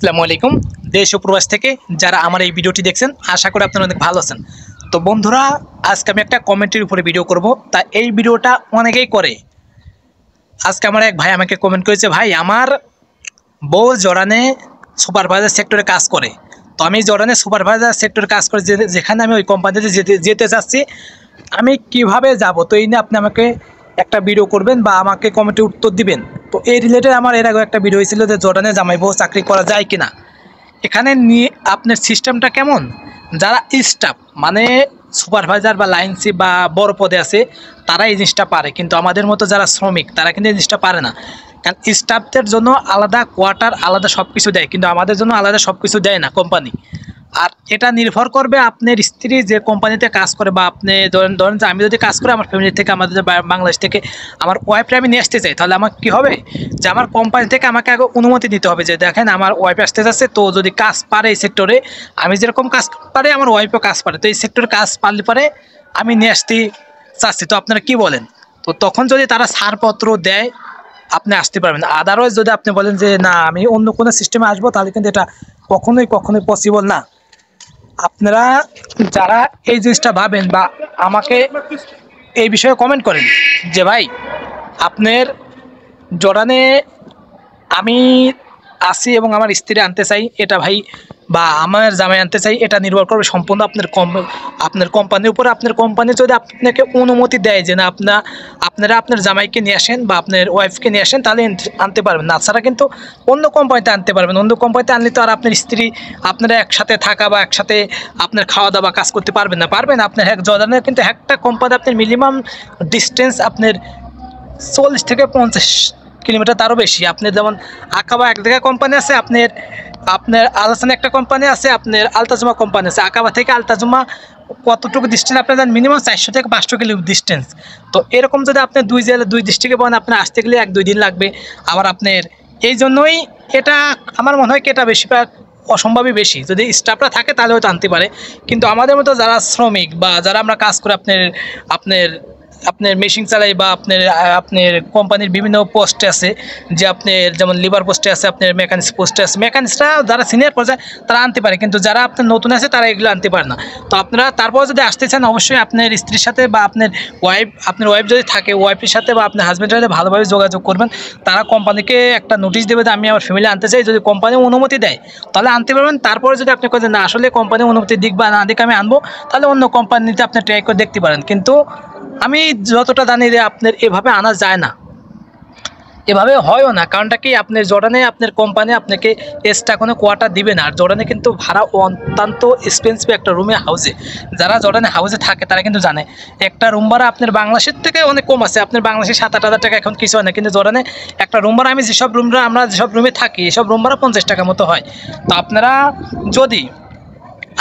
আসসালামু আলাইকুম। দেশ ও প্রবাস থেকে যারা আমার এই ভিডিওটি দেখছেন আশা করি আপনারা অনেক ভালো আছেন। তো বন্ধুরা, আজকে আমি একটা কমেন্টের উপরে ভিডিও করব। তা এই ভিডিওটা অনেকেই করে। আজকে আমার এক ভাই আমাকে কমেন্ট করেছে, ভাই আমার বউ জর্ডানে সুপারভাইজার সেক্টরে কাজ করে। তো আমি জর্ডানে সুপারভাইজার সেক্টরে কাজ করে যেখানে আমি ওই কোম্পানিতে যেতে চাচ্ছি, আমি কিভাবে যাব? তো এই নিয়ে আপনি আমাকে একটা ভিডিও করবেন বা আমাকে কমেন্টে উত্তর দিবেন। তো এই রিলেটেড আমার এর আগে একটা ভিডিও হয়েছিল যে জর্ডানে জামাই বউ চাকরি করা যায় কিনা। এখানে নিয়ে আপনার সিস্টেমটা কেমন? যারা স্টাফ মানে সুপারভাইজার বা লাইনসি বা বড় পদে আছে তারা এই জিনিসটা পারে, কিন্তু আমাদের মতো যারা শ্রমিক তারা কিন্তু এই জিনিসটা পারে না। কারণ স্টাফদের জন্য আলাদা কোয়ার্টার, আলাদা সব কিছু দেয়, কিন্তু আমাদের জন্য আলাদা সব কিছু দেয় না কোম্পানি। আর এটা নির্ভর করবে আপনার স্ত্রী যে কোম্পানিতে কাজ করে, বা আপনি ধরেন যে আমি যদি কাজ করি আমার ফ্যামিলি থেকে, আমাদের বাংলাদেশ থেকে আমার ওয়াইফকে আমি নিয়ে আসতে চাই, তাহলে আমার কী হবে যে আমার কোম্পানি থেকে আমাকে আগে অনুমতি নিতে হবে যে দেখেন আমার ওয়াইফ আসতে যাচ্ছে, তো যদি কাজ পারে এই সেক্টরে, আমি যেরকম কাজ পারে আমার ওয়াইফও কাজ পারে, তো এই সেক্টরে কাজ পারলে পরে আমি নিয়ে আসতে চাচ্ছি। তো আপনারা কি বলেন? তো তখন যদি তারা ছাড়পত্র দেয় আপনি আসতে পারবেন। আদারওয়াইজ যদি আপনি বলেন যে না আমি অন্য কোনো সিস্টেমে আসবো, তাহলে কিন্তু এটা কখনোই পসিবল না। আপনারা যারা এই জিনিসটা ভাবেন বা আমাকে এই বিষয়ে কমেন্ট করেন যে ভাই আপনার জর্ডানে আমি আসি এবং আমার স্ত্রী আনতে চাই, এটা ভাই বা আমার জামাই আনতে চাই, এটা নির্ভর করবে সম্পূর্ণ আপনার কোম্পানির উপরে। আপনার কোম্পানি যদি আপনাকে অনুমতি দেয় যে না আপনারা আপনার জামাইকে নিয়ে আসেন বা আপনার ওয়াইফকে নিয়ে আসেন, তাহলে আনতে পারবেন। না ছাড়া কিন্তু অন্য কোম্পানিতে আনতে পারবেন। অন্য কোম্পানিতে আনলে তো আর আপনার স্ত্রী আপনারা একসাথে থাকা বা একসাথে আপনার খাওয়া দাওয়া কাজ করতে পারবেন না। আপনার জর্ডানে কিন্তু একটা কোম্পানি আপনার মিনিমাম ডিস্টেন্স আপনার 40 থেকে 50 কিলোমিটার, তারও বেশি। আপনার যেমন আকাবা এক জায়গায় কোম্পানি আছে, আপনার আলাসানে একটা কোম্পানি আছে, আপনার আলতাজুমা কোম্পানি আছে। আকাবা থেকে আলতাজুমা কতটুকু ডিস্টেন্স আপনার জানেন? মিনিমাম 400 থেকে 500 কিলো ডিস্টেন্স। তো এরকম যদি আপনি দুই জেলা দুই ডিস্ট্রিক্টে বলেন, আপনার আসতে গেলে 1-2 দিন লাগবে। আবার আপনার এই জন্যই এটা আমার মনে হয় কি এটা বেশিরভাগ অসম্ভবই বেশি। যদি স্টাফরা থাকে তাহলে হয়তো আনতে পারে, কিন্তু আমাদের মতো যারা শ্রমিক বা যারা আমরা কাজ করে আপনার আপনার মেশিন চালাই বা আপনার কোম্পানির বিভিন্ন পোস্টে আছে, যে আপনার যেমন লিভার পোস্টে আছে, আপনার মেকানিক্স পোস্টে আছে। মেকানিক্সরা যারা সিনিয়র পর্যায়ে তারা আনতে পারে, কিন্তু যারা আপনার নতুন আছে তারা এগুলো আনতে পারে না। তো আপনারা তারপর যদি আসতে চান অবশ্যই আপনার স্ত্রীর সাথে বা আপনার ওয়াইফ যদি থাকে ওয়াইফের সাথে বা আপনার হাজব্যান্ডের সাথে ভালোভাবে যোগাযোগ করবেন। তারা কোম্পানিকে একটা নোটিশ দেবে যে আমি আমার ফ্যামিলি আনতে চাই। যদি কোম্পানি অনুমতি দেয় তাহলে আনতে পারবেন। তারপরে যদি আপনি বলেন না আসলে কোম্পানি অনুমতি দিক বা না দিক আমি আনবো, তাহলে অন্য কোম্পানিতে আপনি ট্রাই করে দেখতে পারেন। কিন্তু আমি যতটা জানি যে আপনার এভাবে আনা যায় না, এভাবে হয়ও না। কারণটা কি, আপনার জর্ডানে আপনার কোম্পানি আপনাকে এক্সট্রা কোনো কোয়ার্টার দিবে না। আর জর্ডানে কিন্তু ভাড়া অত্যন্ত এক্সপেন্সিভ একটা রুমে হাউসে। যারা জর্ডানে হাউসে থাকে তারা কিন্তু জানে একটা রুম ভাড়া আপনার বাংলাদেশের থেকে অনেক কম আছে। আপনার বাংলাদেশে 7-8 হাজার টাকা এখন কিছু হয় না, কিন্তু জর্ডানে একটা রুম ভাড়া আমরা যেসব রুমে থাকি এসব রুম ভাড়া 50 টাকা মতো হয়। তো আপনারা যদি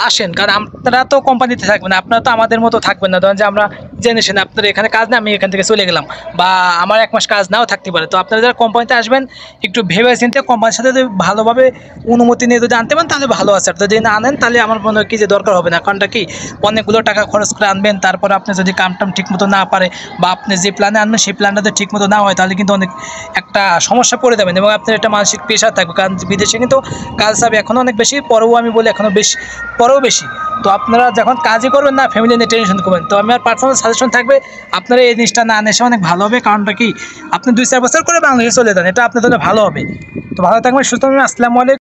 আসেন, কারণ আপনারা তো কোম্পানিতে থাকবেন, আপনারা তো আমাদের মতো থাকবেন না। ধরেন যে আমরা জেনেছেন আপনার এখানে কাজ না, আমি এখান থেকে চলে গেলাম, বা আমার 1 মাস কাজ নাও থাকতে পারে। তো আপনারা যারা কোম্পানিতে আসবেন একটু ভেবে চিন্তে কোম্পানির সাথে যদি ভালোভাবে অনুমতি নিয়ে যদি আনতে পারেন তাহলে ভালো আছে। আর যদি না আনেন তাহলে আমার মনে হয় কি যে দরকার হবে না। কারণটা কি, অনেকগুলো টাকা খরচ করে আনবেন, তারপর আপনি যদি কামটাম ঠিক মতো না পারে বা আপনি যে প্ল্যানে আনবেন সেই প্ল্যানটাতে ঠিক মতো না হয়, তাহলে কিন্তু অনেক একটা সমস্যা পড়ে যাবেন এবং আপনার একটা মানসিক প্রেশার থাকবে। কারণ বিদেশে কিন্তু কাজ চাপ এখনও অনেক বেশি, পরেও আমি বলি এখনও বেশি। তো আপনারা যখন কাজই করবেন না ফ্যামিলি নিয়ে টেনশন করবেন। তো আমার পার্সোনাল সাজেশন থাকবে আপনারা এই জিনিসটা না আনে অনেক ভালো হবে। কারণটা কি, আপনি 2-4 বছর করে বাংলাদেশে চলে যান, এটা আপনার জন্য ভালো হবে। তো ভালো থাকবেন, সুস্থ থাকবেন। আসসালামু আলাইকুম।